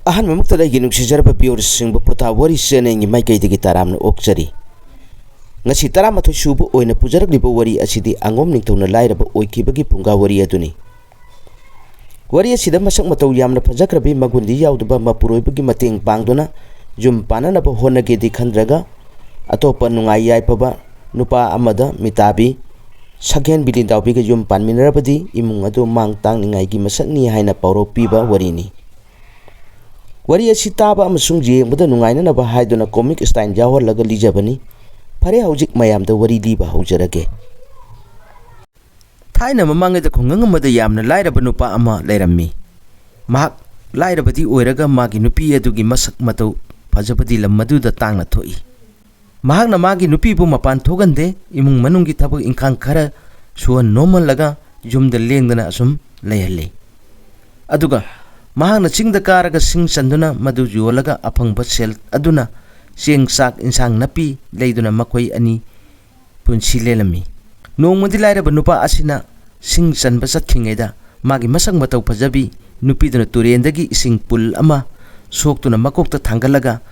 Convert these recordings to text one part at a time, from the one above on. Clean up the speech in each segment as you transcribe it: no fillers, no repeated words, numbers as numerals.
Ahan mamukta lagi nuksijarabe biyor singba puta wari senengi maikai digi taramna okjari. Ngasi taramathoi subu oina pujarakliba wari asidi angom ningthona lairaba oikhibagi punga wari aduni. Wari asida masak matau yamna phajakrabi magundi yaudaba mapuroibagi mateng pangduna jum pananaba honagedi khandraga atopa nungai yaipaba nupa amada mitabi sakhen bilindawbiga jum panminarabadi imung adu mangtang ningaigi masakni haina pawro piba warini. Wari asi taba amasung jengbada nungainanaba haiduna comic style jawharlaga lijabani. Pare haujik mayamda wari liba haujarage. Thaina mamangeda khongangamada yamna lairaba nupa ama lairammi. Mahak lairabadi oiraga magi nupi adugi masak matau phajabadi lam maduda tangna thoi. Mahakna magi nupi bu mapan thogande imung manunggi thabak ingkhang khara suan normal laga jumda lengdana asum layhalle. Aduga mahakna chingda karaga sing sanduna madu yolaga aphangba sel aduna seng sak insang napi leiduna makoi ani punsi lelami. Nongmadi lairaba nupa asina sing sanba satkhingaida magi masak matau phajabi nupiduna turendagi ising pul ama soktuna makokta thangalaga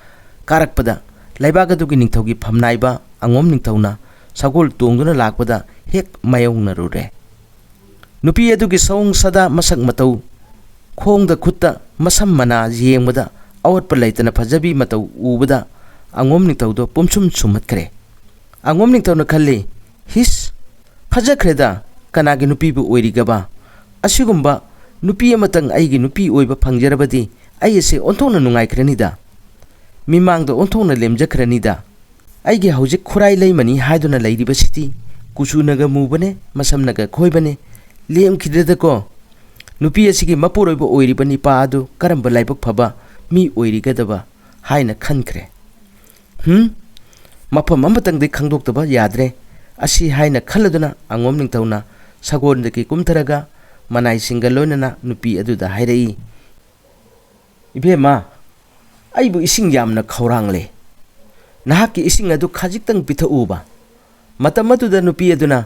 karakpada laibagadugi ningthaugi phamnaiba angom ningthauna sagol tongduna lakpada hek mayongna rure. Nupi adugi saung sada masak matau khongda khutta masam mana yengmada awatpa leitana phajabi matau ubada angom ningtaudo pumsum sumatkre. Angom ningtauna khalle his phajakreda kanagi nupi bu oirigaba asigumba nupi amatang aigi nupi oiba phangjarabadi aise onthona nungaikranida mimangdo onthona lemjakranida aigi haujik khurai leimani haiduna leiriba siti kusunaga mubane masamnaga khoibane lemkhideda ko nupi asigi mapuroiba oiriba nipa adu karamba laibak phaba mi oirigadaba haina khankre. Mafam amatangdi khangdoktaba yadre asi haina khaladuna angom ningtauna sagondaki kumtharaga manai singa loinana nupi aduda hairei. Ibema aibu ising yamna khaurangle nahaki ising adu khajiktang pitauba matam aduda nupi aduna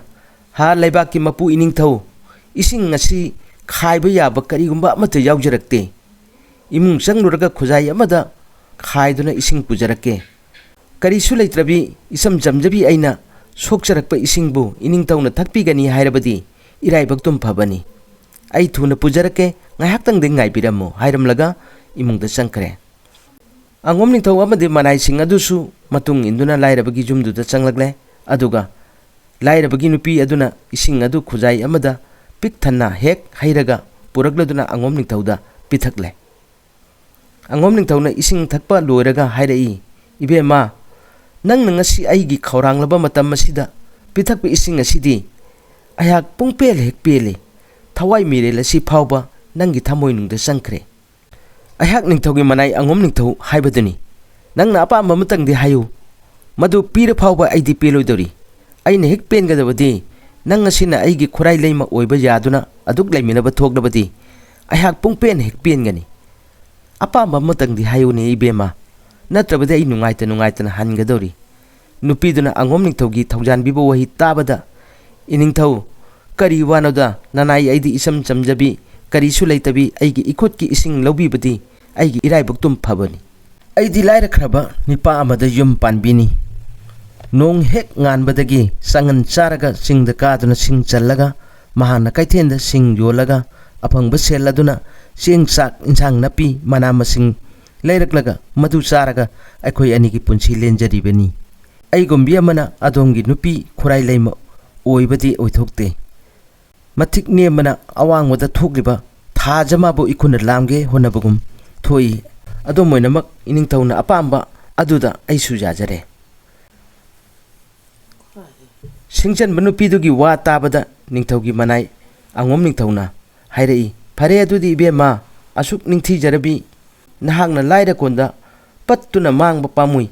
ha laibaki mapu iningthau ising ngasi khaiba yaba karigumba amata yawjarakte imung changluraga khujai amada khaiduna ising pujarake karisu leitrabi isam jamjabi aina sokcharakpa isingbu iningtauna thakpigani hairabadi iraibaktum phabani ai thuna pujarake ngaihaktang de ngaibiramo hairamlaga imungda changkre. Angom ningthau amade manai sing adusu matung induna lairabagi jumduda changlagle aduga lairabagi nupi aduna ising adu khujai amada pik thanna hek hairaga purakladuna angom ningthauda pithakle. Angom ningthauna ising thakpa loiraga hairei ibema nang ngasi aigi khauranglaba matam masida pithakpa ising asidi ayak pungpel hek pele thawai mirela si phawba nangi thamoi nungda sangkhre. Ayak ningthaugi manai angom ningthau haibaduni nangna apamba matangdi hayu madu pira phawba aidi peloidori aina hek pengadabadi nang asina aigi khurai leima oiba yaduna aduk laiminaba thoklabadi ayak pungpen hek pengani apamba matangdi hayuni ibema natrabadi ai nungaitana hangadori. Nupiduna angom ningthaugi thaujanbiba wahi tabada iningthau kari wanoda nanai aidi isam chamjabi kari sulaitabi aigi ikotki ising lobibadi aigi iraibaktum phabani. Aidi lairakhraba nipa amada yum panbini nong hek nganbadagi sangan charaga singda kaduna sing challaga mahana kaithenda sing yolaga aphangba seladuna sing sak insang napi mana masing lairaklaga madu charaga aikhoi anigi punsi lenjaribani. Ai gombi amana adongi nupi khurai leima oibadi oithokte mathik ne mana awangwada thokliba thajama bo ikuna lamge honabagum thoi adomoinamak iningtauna apamba aduda aisu jajare. Singjanba nupidugi wa tabada ningthaugi manai angom ningthauna hairei phare adudi ibema asuk ningthi jarabi nahakna laira konda pattuna mangba pamui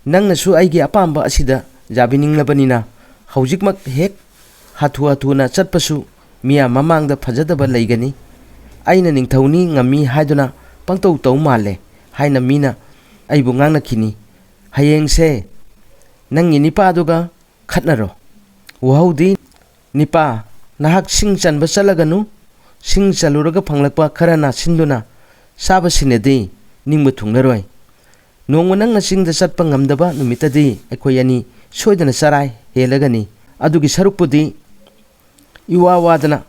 nangnasu aigi apamba asida jabininglabani haujikmak hek hathuana chatpasu miya mamangda phajadaba leigani aina ningthauni ngami haiduna pangtau tau male haina mina aibu ngangna khini hayengse nangi nipa aduga khatnaro wahaudi nipa nahak sing chanba chalaganu sing chaluraga phanglakpa kharana sinduna Sabasinadi Ning Mutungaroi. Nonganang sing the Satpangamdaba, Numitadi, Equayani, Soydana Sarai, Helagani, Adugi Sarupudi, Iwa Wadana,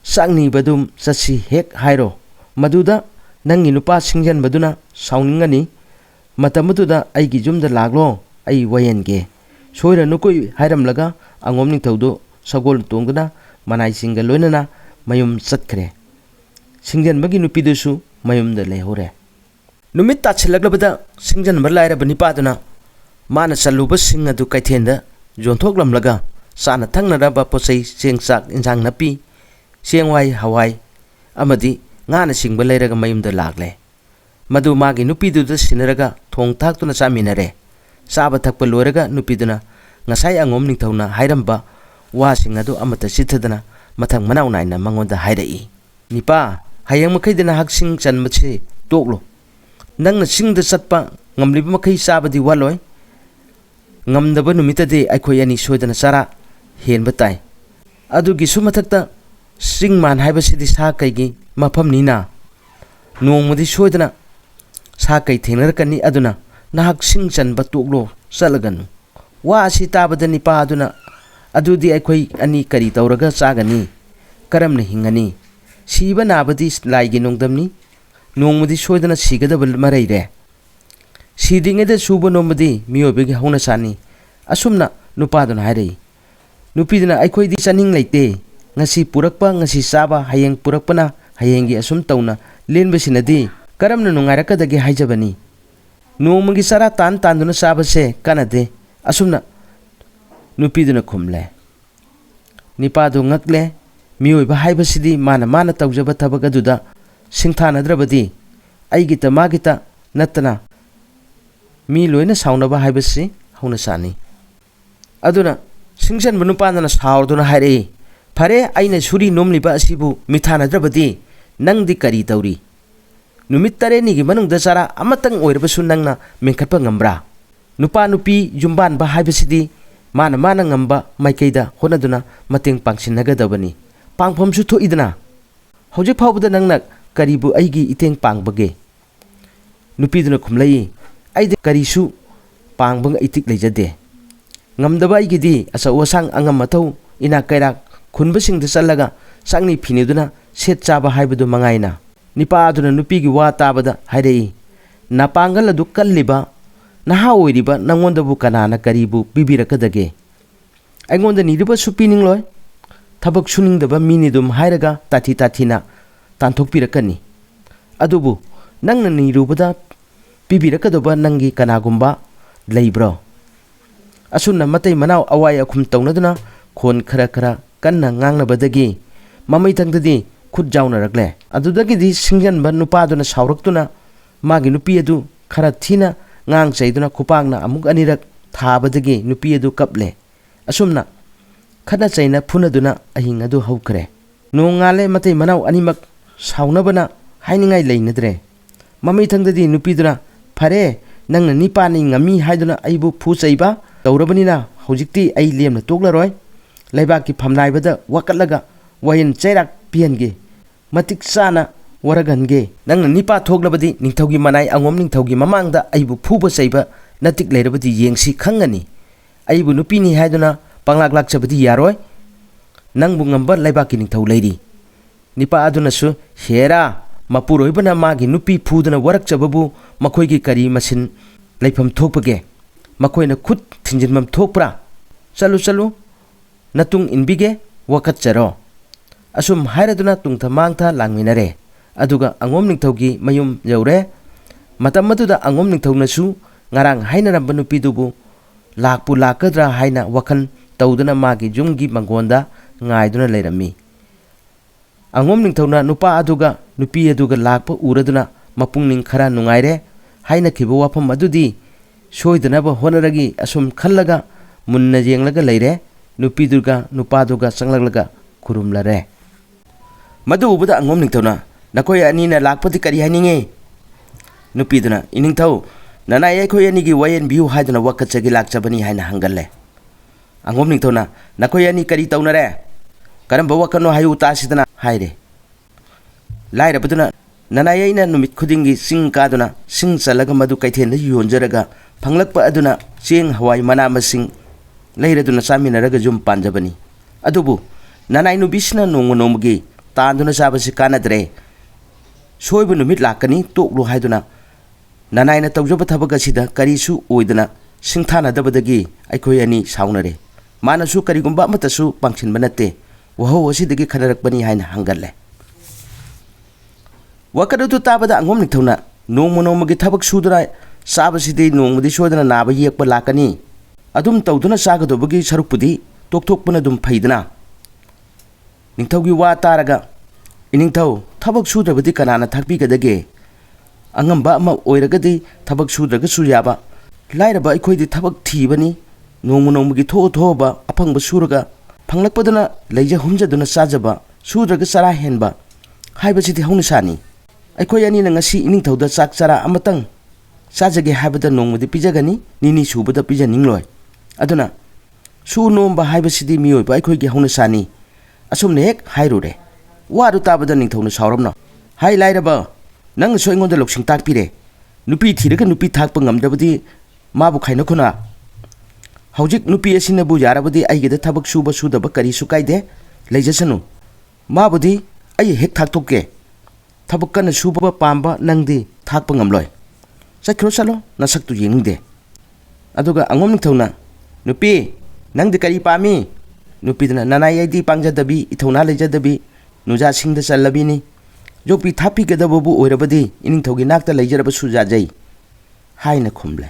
Sangni Badum, Sasi Hek Hairo, Maduda, Nangi Nupa Singjan Baduna, Soundingani, Matamutuda, Aigijum the Laglo, Ai Wayenge, Soira Nukui, Hiram Laga, Angomni Todo, Sagol Tongana, Manai Singalonana, Mayum Satkre. Singjanbagi Nupidusu, Mayum the Lehore. Numit Tachilagabada, Singjanba Laira Banipaduna, Mana Saluba Singa to Kaitenda, John Toglam Laga, Sana Tangnaraba Posay, Sing Sak in Sang Napi, Siangwai, Hawaii, Amadi, Nana Sing Balera Mayum the Lagle. Madu Magi Nupidu the Sineraga, Tong Taktuna Saminare, Saba Takpaluraga, Nupiduna, Nasai Angomni Tona, Hiramba, Washing Adu Amata Sitadana, Matang Manauna, Mangon the Haidai. Nipa, Hayang Makadina Haksing San Machi, Doglo. Nang sing the Satpa, Ngamlimakai Sabadi Walloy Ngam the Banumita de Akoyani Soydana Sara, Hen Batai. Adu Gisumatata, Sing Man Habasidi Sakagi, Mapam Nina. No Mudi Soydana Sakai Tenerkani Aduna, Nahak Sing San Batuglo, Salagan. Wa Sitaba the Nipa Aduna, Adu di Akoi Ani Kari Tauraga Sagani, Karamni Hingani, Siba Nabadis Laiginung Damni. Nomadi Soydana Sigadable Maraide. Seeding at the Suba Nomadi, Mio Big Honasani, Asumna, Nupadon Hare. Nupidina Aikoi Disaning like day, Nasi Purakpa, Nasi Saba, Hayang Purakpana, Hayangi Asum Tona, Lin Basinadi, Karamno Naraka the Gehajabani. No Magisara Tan Tanduna Saba se, Canade, Asumna Nupidina Kumle. Nipado Nakle, Mio Bahibasidi, Mana Taujaba Tabagaduda. Singthana Drabadi, Aigita Magita, Natana Miluina Soundaba Hibasi, Honasani. Aduna, Singjan Bunupana Sauduna Hare, Pare Aina Suri Nomli Basibu, Mitana Drabadi, Nang di Kari Tauri. Numitare Nigi Manung Dasara, Amatang Oirbasunanga, Minkapangambra. Nupa Nupi, Jumban Bahibasidi, Mana Ngamba, Maikeda, Honaduna, Mating Pangsinagadabani, Pangpom Suto Idana. Hojik Pauda Nangnak. Karibu Aigi Iteng Pang Bage. Nupiduna Kumlay, Aide Karisu, Pang Bang Itik Lejade. Ngamdaba Igidi, as a wasang Angamato, Inakairak, Kunbasing the Salaga, Sangni Piniduna, Set Saba Hybadu Mangaina. Nipa Aduna Nupigi Watabada, Hide. Napangala Dukal Liba, Nahawi Riba, Nangonda Bukanana Karibu, Bibirakadage. I want the Nidiba Supining Loy, Tabak Suning the Minidum Hiraga, Tatina. Tantok Pirakani. Adubu, Nang Nirubada, Pibirakadaba Nangi Kanagumba, Laybro. Asuna Mate Manao Awaya Kumtonaduna, Kon Karakara, Kana Nanga Badagi, Mamitang the day, could Jauna Ragle. Adudagi Singjanba Nupaduna Sauraktuna, Maginupiadu, Karatina, Ngang Saiduna Kupangna, Amuk Anirak, Tabadagi, Nupiadu Kaple. Asumna Kada Chaina Punaduna, Ahingadu Haukre. No Ngale Mate Manao Animak. Saunabana, Hiningai Lanadre. Mammy Tangadi Nupiduna, Pare, Nang Nipani, Ngami, Hiduna, Aibu, Pusaiba, Taurabanina, Hojikti, Ailiam, Toglaroy, Laibaki Pamnaibada, Wakalaga, Wayan Cherak, Piange, Matik Sana, Waragange, Nang Nipa Toglabadi, Nintogi Manai, Angom Nintogi Mamanga, Aibu Puba Saiba, Natik Ladabadi Yangsi Kangani, Aibu Nupini Hiduna, Panglak Sabati Yaroy, Nang Bungamba, Laibaki Ninto Lady. Nipa Adunasu, Hera, Mapuroibana Magi Nupi Pudana Warak Chababu, Makoigi Kari Masin, Lapam Topage, Makoina Kut, Tinjimam Topra, Salu, Natung in Bige, Wakacharo. Asum Hiraduna Tung Tamangta Langminare, Aduga Angomning Togi, Mayum Yaure, Matamatuda Angomning Tonasu, Narang Haina Banupidubu, Lakpu Lakadra Haina Wakan, Taudana Magi Jungi Mangonda, Ngaiduna Lerami. Angom ning tawna nupa aduga nupi aduga lakpa uraduna mapung ning khara nungaire haina khibo wafam adudi soidanaba honaragi asum khallaga munna jenglaga leire nupi duga nupa duga sanglaglaga kurumlare madu ubada angom ning tawna nakoi ani na lakpati kari haninge nupi duna ining taw nana ye khoi ani gi wayen biu haiduna wakachagi lakchabani haina hangalle angom ning tawna nakoi ani kari tawnare karam bawa kano hayu tasidana haire laira baduna nanai aina numit khudingi sing kaduna sing salaga madu kaithen da yonjaraga phanglakpa aduna cheng hawai mana masing leiraduna saminaraga jum panjabani adubu nanai nu bisna nongo nomgi tanduna sabasi kanadre soibu numit lakani toklu haiduna nanai na tawjaba thabaga sida karisu oidana singthana dabadagi aikoi ani saunare manasu karigumba amatasu pangchin banate waho asidagi khanarakbani haina hangalle wakadu tabada angom ni thona nongmo nongmagi thabak sudra sabasidi nongmudi sodana naba yekpa lakani adum tawduna sagadobagi sarupudi tokthokpana dum phaidana ningthaugi wa taraga iningthau thabak sudrabadi kanana thakpi gadage angamba ama oiragadi thabak sudraga suyaba lairaba aikhoidi thabak thibani nongmo nongmagi thoba aphangba suraga phanglakpadana leija humjaduna sajaba sudraga sara henba haibasidi hauna sani aikoi ani na ngasi iningthauda chak chara amatang sajage habada nongmudi pijagani nini subada pijaningloi aduna su nomba haibasidi mioi ba aikoi gi hauna sani asumne hek hairure waru tabada ningthauna sauramna hai lairaba nang soingonda loksing takpire nupi thiraga nupi thakpa ngamdabadi mabu khaina khuna hojik nupi asinabu yarabadi aigeda thabak suba sudaba kari sukaide leijasanu mabudi ai hek thaktokke thabak kana suba pamba nangdi thakpa ngamloi sakro salo nasak tu yengde aduga angom ningthauna nupi nangdi kari pami nupi dana nanai aidi pangjadabi ithona leijadabi nuja singda chalabini jokpi thapi gadababu oirabadi iningthogi nakta leijaraba sujajai haina khumle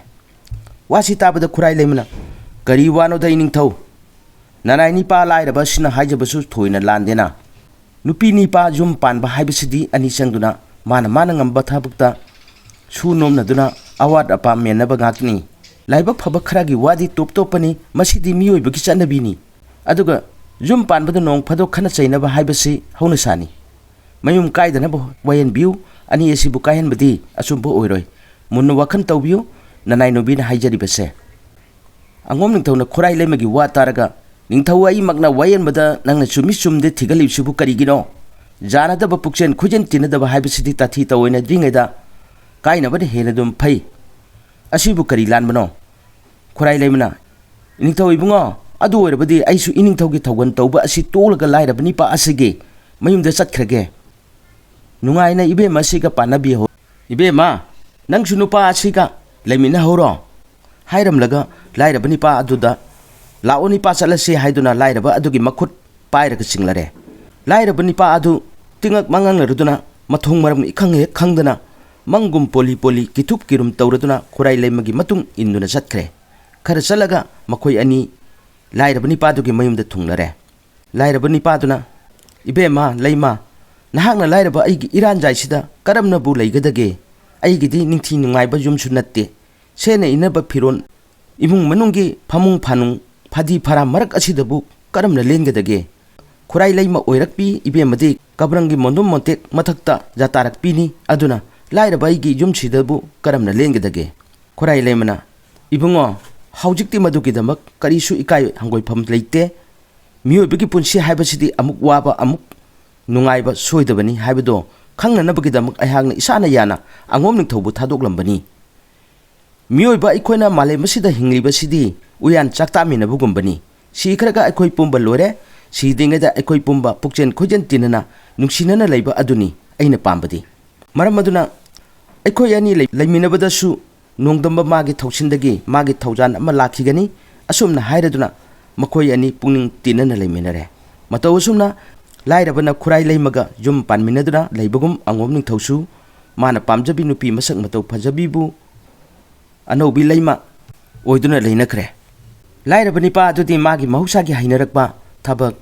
wasi tabada khurai lemna kari wano da iningthau nanai ni pa lairaba sina haijabasu thoina landena nupi ni pa jum panba haibasidi ani sangduna mana ngamba thabukta su nomna duna awat apa menaba ngakni laibak phaba kharagi wadi top topani masidi mioi bagi chanabini aduga jum panbada nong phado khana chainaba haibasi hauna sani mayum kaidana bo wayen biu ani esibu kahen badi asumbo oiroi munno wakhan tawbiu nanai nobina haijari base angom ningthawna khorai lemagi wa taraga ningthau ai magna wayen bada nangna chumi chumde thigali sibu karigino jana da pukchen khujen tina da haibasidi tathi tawoina dringaida kaina bade hena dum phai asibu kari lan bano khorai lemna ningthau ibungo adu oirabadi aisu iningthaugi thogan tawba asi tolaga lairabani pa asige mayumda chatkrage nungaina ibe masiga panabi ho ibe ma nang sunupa asiga lemina horo hairam laga lairabani pa aduda laoni pa chalase haiduna lairaba adugi makhut pairaga singlare lairabani pa adu tingak mangang ruduna mathong maram ikhang he khangdana mangum poli kitup kirum tawraduna khurai lemagi matung induna chatkre khara chalaga makhoi ani lairabani pa adugi mayumda thunglare lairabani pa aduna ibe ma leima nahakna lairaba aigi iran jaisida karamna bu leigadage aigidi ningthi nungaiba yumsu natte sene inaba phiron imung manunggi phamung phanung phadi phara marak asidabu karamna lengadage khurai leima oirakpi ibe madi kabrangi mondum montek mathakta jatarak pini aduna lairaba aigi yumsidabu karamna lengadage khurai leimana ibungo haujikti maduki damak karisu ikai hangoi pham leite miyoibagi punsi haibasidi amuk waba amuk nungaiba soidabani haibado khangnanabagi damak aihangna isana yana angom ningthaubu thadoklambani miyoiba aikoina male masida hinglibasidi uyan chaktaminabugumbani si kharaga aikoi pumba lore si dingada aikoi pumba pukchen khojen tinana nungsinana leiba aduni aina pambadi maram aduna aikoi ani leiminabadasu nongdamba magi thauchindagi magi thaujan ama lakhigani asumna hairaduna makoi ani pungning tinana leiminare mataw asumna lairabana khurai leimaga jum panminaduna leibagum angom ningthausu mana pamjabi nupi masak mataw phajabibu anobi leima oiduna leinakre lairabani pa adudi magi mahusagi hainarakpa thabak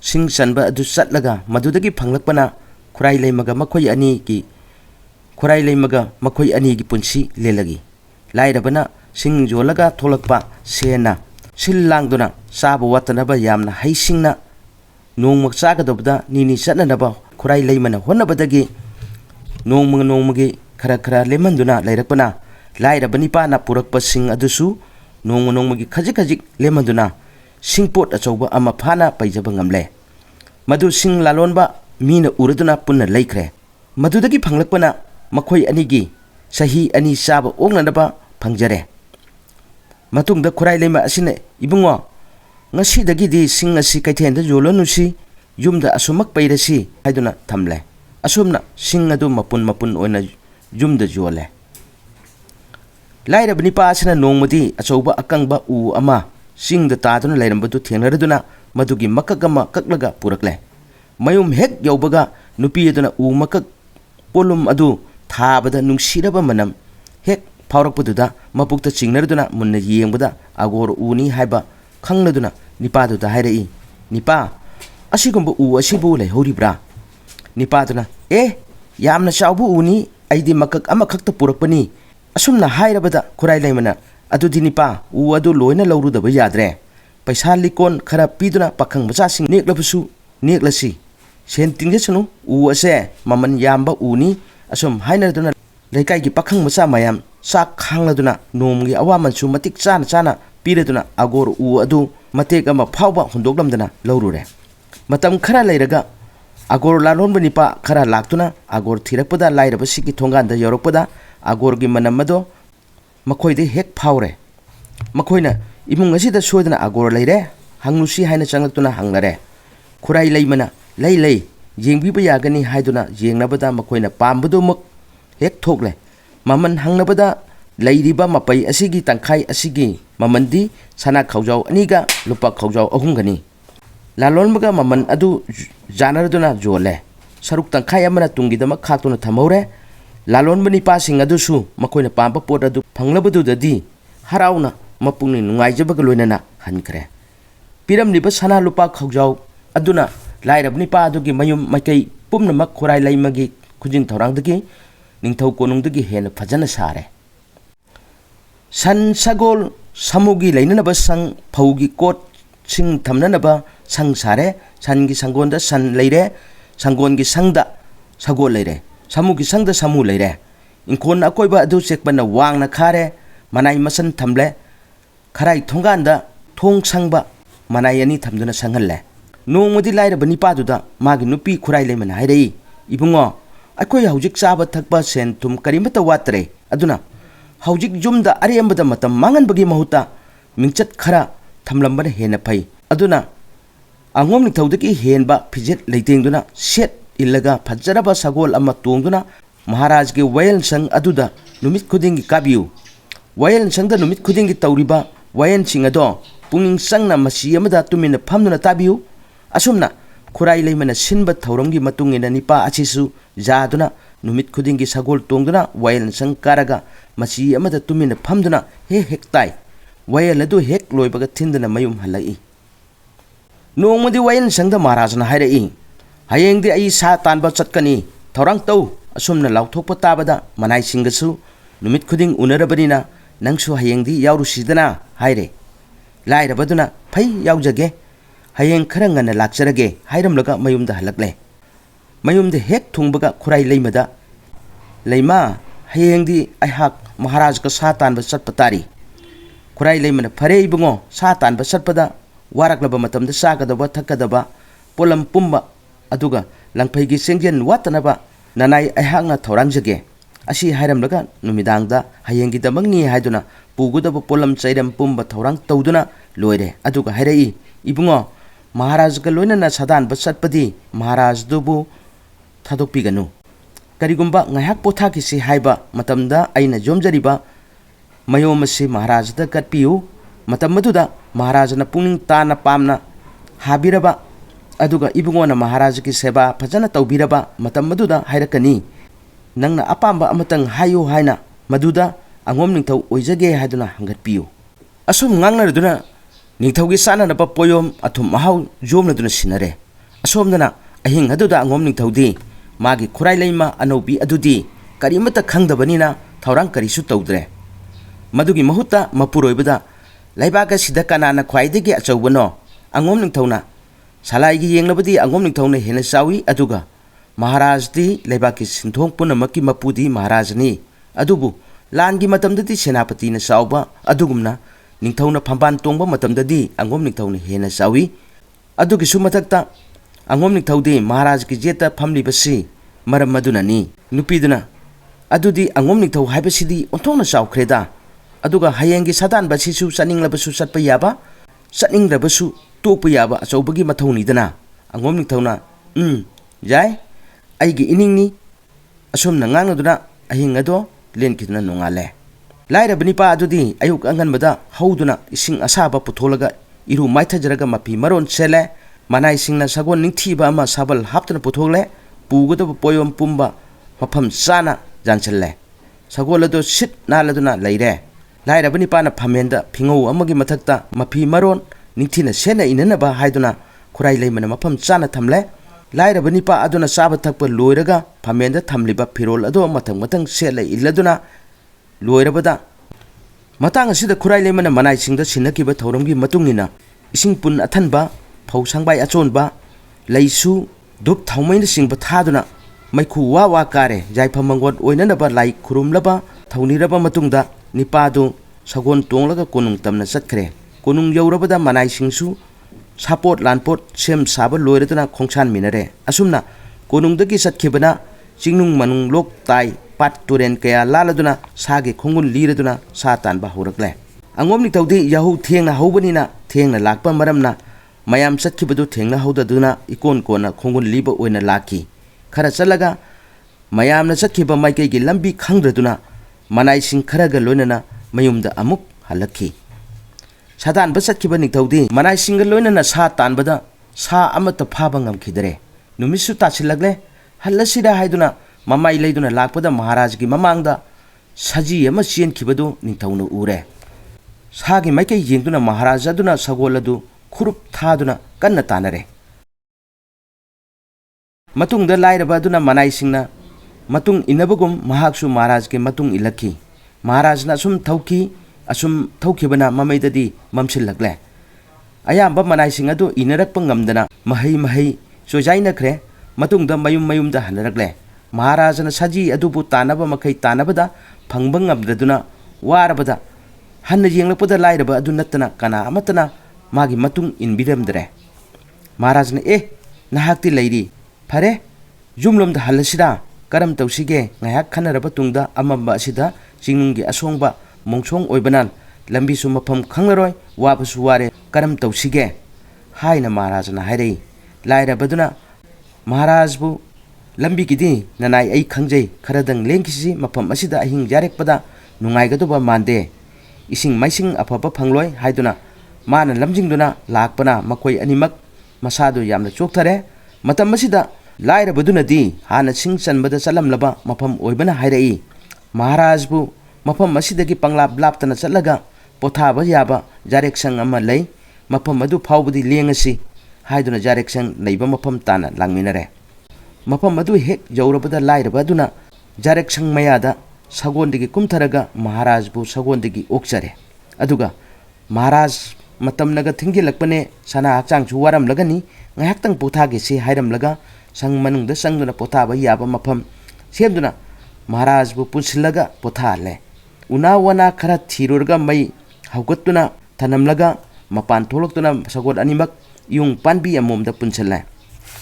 singjanba adu chatlaga madudagi phanglakpana khurai leimaga makhoi ani gi punsi lelagi lairabana singjolaga tholakpa sena silangduna sabu watanaba yamna haisingna nongmak chagadobda nini chatnanaba khurai leimana honnabadagi nongmagi khara lemanduna leirakpana lairabani pa na purakpa sing adusu nongmagi khajik lemanduna singpot achauba ama phana paijaba ngamle madu sing lalonba mina uraduna punna laikre Madudagi Panglapana, Makoi Anigi, Sahi Ani Saba Onganaba, Pangjare. Matung the Kurai Lema Asine, Ibunga, Nasi the Gidi sing a si Kaitan the Jolonusi, Yum the Asumak Paidasi, I do not tamle. Asumna, sing a do mapun on a Yum the Jole. Light of Nipas and Nomadi, Asoba Akangba U Ama, sing the Tatun Ladamba to Tianaraduna, Madugi Makagama Kaklaga Purakle. Mayum Hek Yobaga, Nupiaduna U Makak Polum Adu, Tabada Nungsiraba Manam, Hek Parapuda, Mapukta Chingnarduna, Munna Yembuda, Agor Uni Haiba, Kangladuna, Nipadu the Haidai, Nipa, Ashigumbu U Ashibule, Horibra, Nipaduna, Yamna Shabu Uni, Aidi Makak Amakakta Purapani. Asumna hairabada kurai laimana adudi nipa u adu loina lauruda ba yadre paisa likon khara piduna pakhang bacha sing neklabusu neklasi sen tingjesunu u ase maman yamba uni asum hainarduna leikai gi pakhang bacha mayam sak khangladuna nomgi awaman su matik chana pireduna agor u adu matek ama phawba hundoklamdana laurure matam khara leiraga agor lalon nipa khara laktuna agor thirakpada lairaba siki thonganda yorokpada Agorgi Manamado, Makoide Hek Powre. Makoina, Imungasida Sodana Agor Lade, Hangusi Hina Changatuna Hangare. Kurai Laymana, Lay, Jing Bibayagani Haiduna, Jing Nabada Makoina Pambudo Muk, Hek Togle, Maman Hangnabada, Ladiba Mapai Asigi Tankai Asigi, Mamandi, Sana Kaujau Aniga, Lupa Kaujau Ahungani. La Lolmaga Maman Adu Janarduna Jole, Saruk Tankai Amana Tungidama Katuna Tamore. Lalon bani passing adusu, Makoina Pampa Porta Panglabadu the D, Harauna, Mapuni, Nungaijabagaluna, Hankre. Piram Nibas Hana Lupa Kaujau, Aduna, Light of Nipa Dugi Mayum Makay, Pumna Makurai Laimagi, Kujin Torangdagi, Ningtau Konungdagi Hen Pajana Sare. San Sagol, Samugi Lainaba Sang, Paugi Court, Sing Tamnanaba, Sang Sare, Sangi Sangonda, San Lade, Sangongi Sangda, Sagol Lade. Samugi Sangda Samu Lade. In Kon Akoiba do Sekbana Wang Nakare, Manai Masan Tamble, Karai Tonganda, Tong Sangba, Manayani Tamduna Sangale. No Modi Light Banipaduda, Maginupi Kurai Lemon Haidei, Ibungo, Akoya Hujik Saba Takba Sen Tum Karimata Watre, Aduna, Hujik Jumda Ariambada Matam Mangan Bagi Mahuta, Minchat Kara, Tamlambada Hena Pai, Aduna, Angom Taudaki Henba, Pijet Latingduna, Shet. Ilaga Pajaraba Sagol Ama Tungduna, Maharaj ge Wayan Sang Aduda, Numit Kuding Kabiu. Wayan Sang the Numit Kuding Tauriba, Wayan Singado, Punging Sangna Masiamada to mean a Pamuna Tabiu. Asumna, Kurai Lemon a Sinba Taurongi Matung in a Nipa Achisu, Zaduna, Numit Kuding Sagol Tungduna, Wayan Sang Karaga, Masiamada to mean a Pamduna, he hektai. Wayal Ladu hek loibaga tindana mayum halai. No Modi Wayan Sang the Maharaj na Haidai. Hayeng di ay sa tanba chatkani, Taurang tau, asum na lautok patabada, Manay Singasu, Numit Kuding Unarabanina, Nangsu Hayeng di Yaurusidana, Haire. Lai Rabaduna, Pay Yaujage, Hayeng Karangan na Laksarage, Hiram Laga Mayum da Halakle. Mayum de Hek Tungbaga Kurai Lemada. Lema, Hayeng di Ayhak, Maharaj ka Satan Basat Patari. Kurai Lemana Pare Bungo, Satan Basat Pada, Waraklaba Matam de Sakadaba Takadaba, Polam Pumba. Aduga langpaigi sengjen watanaba nanai aihanga thorangjage asi hairam laga numidangda hayengi damangni haiduna pugudaba polam chairam pumba thorang tawduna loire aduga hairai ibungo maharaj ka loinana sadan basatpadi maharaj dubu thadokpiganu karigumba ngahak pothaki si haiba matamda aina jomjariba mayomasi maharaj da katpiu matamaduda maharaj na pungning tana pamna habiraba Aduga ibungona Maharaj ki seba Pajana Taubiraba Matam Maduda Hairakani Nangna Apamba Amatang Hayo Haina Maduda Angom Ningtau Oijage Haiduna Hangat Piu Asum Nangna Duna Ningtaugi Sana Napa Poyom Atum Mahau Jom Naduna Sinare Asum Dana Ahing Aduda Angom Ningtaudi Magi Kurai Lema Anobi Adudi Karimata Kangdabanina Taurang Karisu Taudre Madugi Mahuta Mapuroibada Laibaga Sidakana na Kwaidegi Achawano Angom Ningtauna Salai yang nabadi angom ning thong ne hena sawi aduga Maharaj di lebaki sinthong punamaki mapudi Maharaj ni adubu lan gi matam dadi senapati na sauba adugumna ning thong na phamban tongba matam dadi angom ning thong ne hena sawi adugi sumatakta angom ning thong di Maharaj ki jeta phamli basi maram madunani nupiduna adudi angom ningthau haibasidi onthongna chawkhreda aduga hayengi sadan basisu chaninglabsu chatpa yaba chaningrabasu tokpa yaba achobagi mathaunidana angom ningthauna jai aigi iningni asomna ngangaduna ahing ado lenkiduna nongale lairabani pa adudi ayuk anganbada hauduna ising asaba putholaga iru maithajaraga mapi maron chele manai singna sagon ningthiba ama sabal haptana puthole pugadaba poyom pumba mafam chana janchelle sagolado sit naladuna leire lairabani pa na phamenda phingau amagi mathakta mapi maron ningthina sena inanaba haiduna khurai leimana mafam chana thamle lairabani pa aduna saba thakpa loiraga phamenda thamliba phirol ado mathang mathang sele illaduna loirabada matang asida khurai leimana manai singda sinakiba thauramgi matungina ising pun athanba phau sangbai achonba leisu dup thaumaina singba thaduna maikhu wa kare jaipham mangot oinanaba lai khurumlaba thauniraba matungda nipadu sagon tonglaga konung tamna chatkre konung yaurabada manai singsu sapot lanpot sem saba loiraduna khongchan minare asumna konungdagi chatkibana jingnung manung lok tai pat turen kaya laladuna sage khongun liraduna sa tanba horakle angomni tawdi yahu thengna haubanina thengna lakpa maramna mayam chatkibadu thengna haudaduna ikon kona khongun liba oina laki khara chalaga mayamna chatkiba maikegi lambi khangraduna manai sing kharaga loinana mayumda amuk halakhi sadan ba chatkiba ningtawdi manai singa loinana sa tanbada sa amata phaba ngamkhidare numisu tasilagle hallasida haiduna mamai leiduna lakpada maharaj gi mamangda saji ama chien khibadu ningtawna ure sagi maikei yengduna maharaj aduna sagoladu khurup thaduna kanna tanare matungda lairaba aduna manai singna matung inabagum mahaksu maharaj ge matung ilakhi maharaj na sum thauki asum thaukhibana mamaidadi mamsillagle ayamba manai sing adu inarakpa ngamdana mahai sojaina khre matungda mayumda hanarakle maharaj na saji adubu tanaba makai tanabada phangba ngamdraduna warabada hanna yenglakpada lairaba adu natana kana amatana magi matung inbiramdre maharaj na nahakti leiri phare jumlomda halasida karam tawsige ngayak khanaraba tungda amamba asida jingnunggi asongba mongchong oibanan lambi su mafam khanglaroi wabasu ware karam tawsige haina maharaj na hairei lairabaduna maharaj bu lambi gidi nanai ai khangjei kharadang lengkisi mafam asida ahing jarekpada nungaigadoba mande ising maising afaba phangloi haiduna mana lamjingduna lakpana makoi animak masadu yamna chokthare matam asida lairabadunadi hana sing chanbada chalamlaba mafam oibana hairei maharaj bu mafam asidagi panglap laptana chalaga pothaba yaba jareksang ama lei mafam adu phawbudi lengasi haiduna jareksang leiba mafam tana langminare mafam adu hek yaurabada lairabaduna jareksang mayada sagondigi kumtharaga maharaj bu sagondigi okchare aduga maharaj matamnaga thingilakpane sana hakchang chu waram lagani ngayaktang pothage se hairam laga sang manungda sangduna pothaba yaba mafam semduna maharaj bu punsilaga pothale una wana khara thirurga mai haugatuna thanamlaga mapan tholokuna sagot animak yung panbi amomda punchalla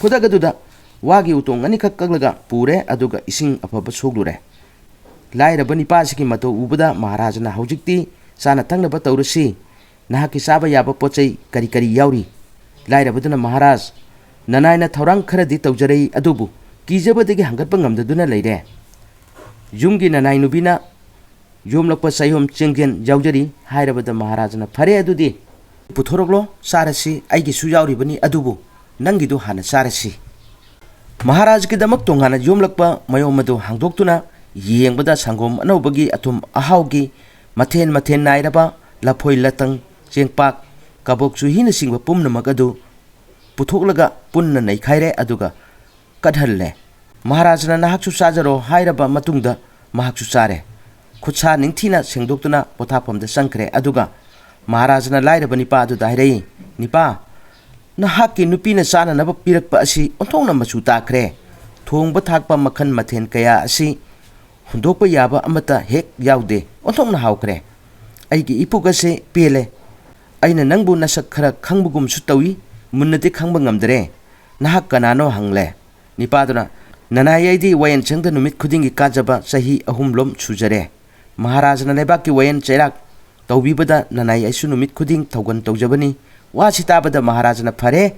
khudagaduda wagi utong ani kaklaga pure aduga ising afaba soglure lairabani pasiki mato ubada maharajna haujikti sana thangnaba tawrasi nahaki saba yaba pochai kari yauri lairabaduna maharaj nanaina thorang kharadi tawjarei adubu kijabadagi hangatpa ngamdaduna leire yumgi nanai nubina yomlakpa sayhom chengjen yaujari hairabada maharajna phare adudi puthoroklo sarasi aigi su yauribani adubu nangidu hana sarasi maharaj ki damak tongana yomlakpa mayomadu hangdoktuna yengbada sangom anobagi atum ahaugi mathen nairaba laphoi latang chengpak kabok chu hina singba pumna magadu putholaga punna naikhaire aduga kadhalle maharajna nahaksu sajaro hairaba matungda mahaksu sare khutsa ningthina sengdoktuna pothapamda sangkre aduga maharajna lairaba nipa adu dairei nipa nahakki nupina sana naba pirakpa asi onthongna machu takre thongba thakpa makhan mathen kaya asi hundokpa yaba amata hek yaude onthongna haukre aigi ipugase pele aina nangbu nasak khara khangbugum su tawi munnati khangba ngamdare nahak kanano hangle nipaduna Nanai aidi wayan changda numit khudingi kajaba sahi ahumlom sujare. Maharajana lebaki wayan chairak tawbibada nanai aisu numit khuding tawgan tawjabani. Wa sitabada Maharajana phare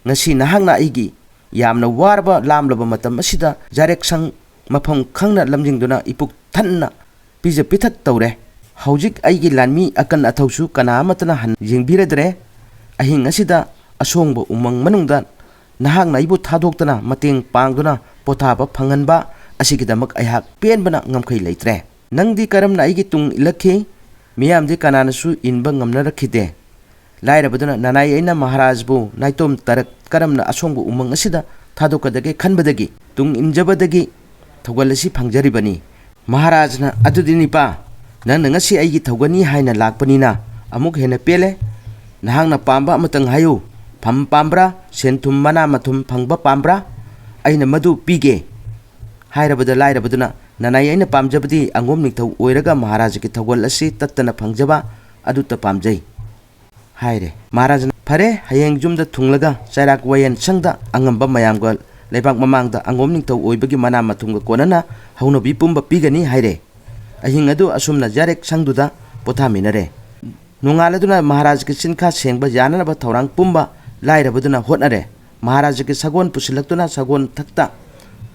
ngasi nahangna aigi yamna warba lamlaba matam asida jarek sang mafam khangna lamjingduna ipuk thanna pija pithat tawre. Haujik aigi lanmi akan athausu kana amatana han jingbiradre ahing asida asongba umang manungda nahangna ibu thadhoktana mateng pangduna pothaba phanganba asigidamak aihak penbana ngamkhai leitre. Nangdi karamna aigi tung ilakhi miyamdi kananasu inba ngamna rakhide. Lairabaduna nanai aina Maharajbu naitom tarak karamna asongbu umang asida thadokadage khanbadagi tung injabadagi thawgalasi phangjaribani. Maharajna adudini pa nang ngasi aigi thawgani haina lakpanina amuk hena pele nahangna pamba amatang hayu pham pambra senthum mana mathum phangba pambra aina madu pige hairabada lairabaduna nanai aina pamjabadi angom ningthau oiraga Maharaj ki thawgal asi tattana phangjaba aduta pamjai haire. Maharaj phare hayeng jumda thunglaga chairak wayan changda angamba mayamgal leibak mamangda angom ningthau oibagi mana mathumga konana haunabi pumba pigani haire. Ahing adu asumna jarek sangduda pothaminare. Nungaladuna Maharaj ki sinkha sengba yananaba thorang pumba lairabaduna hotnare. Maharaj ki sagon pusilaktuna sagon thakta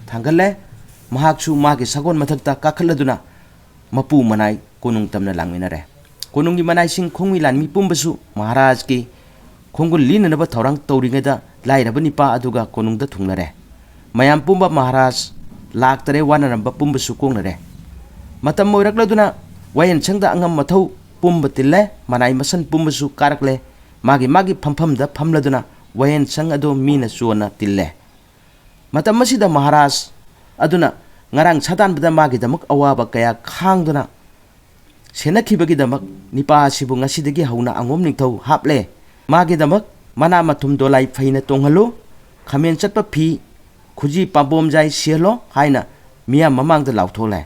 thangale mahaksu magi sagon mathakta kakhaladuna mapu manai konung tamna langminare. Konungi manai sing khongmi lanmi pumbasu Maharaj ki khongul linanaba thorang tawringeda lairabani pa aduga konungda thungnare. Mayam pumba Maharaj laktare wanaramba pumbasu kongnare. Matam moirakladuna wayan changda angam mathau pumba tille manai masan pumbasu karakle magi phamphamda phamladuna wayan chang ado mina suona tille. Matam masida Maharaj aduna ngarang sadanbada magidamak awaba kaya khangduna senakibagidamak nipa asibu ngasidagi hauna angom ningthau haple magidamak mana mathum dolai phaina tonghalu khamen chatpa phi khuji pabom jai sielo haina miyam mamangda lauthole.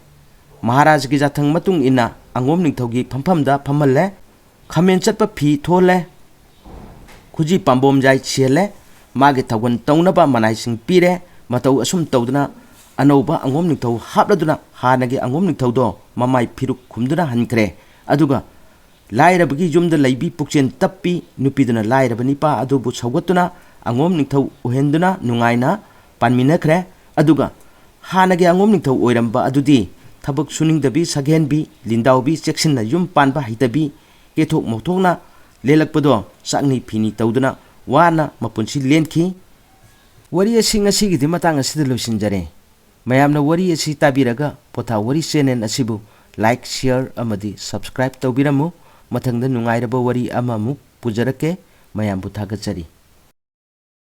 Maharaj ki jathang matung ina angom ningthaugi phamphamda phamhalle khamen chatpa phi thole khuji pambom jai siele magi thawgan tawnaba manai sing pire matau asum tawduna anauba angom ningthau hapladuna hanagi angom ningthaudo mamai phiruk khumduna hankre. Aduga lairabagi jumda laibi pukchen tappi nupiduna lairabani pa adubu sawgatuna angom ningthau uhenduna nungaina panminakre. Aduga hanagi angom ningthau oiramba adudi thabak suningdabi sagenbi lindaubi cheksinna yum panba haitabi kethok mothokna lelakpado sakni phini tawduna wana mapunsi lenkhi. Wari asing asigidi matang asida losinjare. Mayamna wari asi tabiraga potha wari channel asibu like share amadi subscribe tawbiramu. Mathangda nungairaba wari ama muk pujarake mayambu thagachari.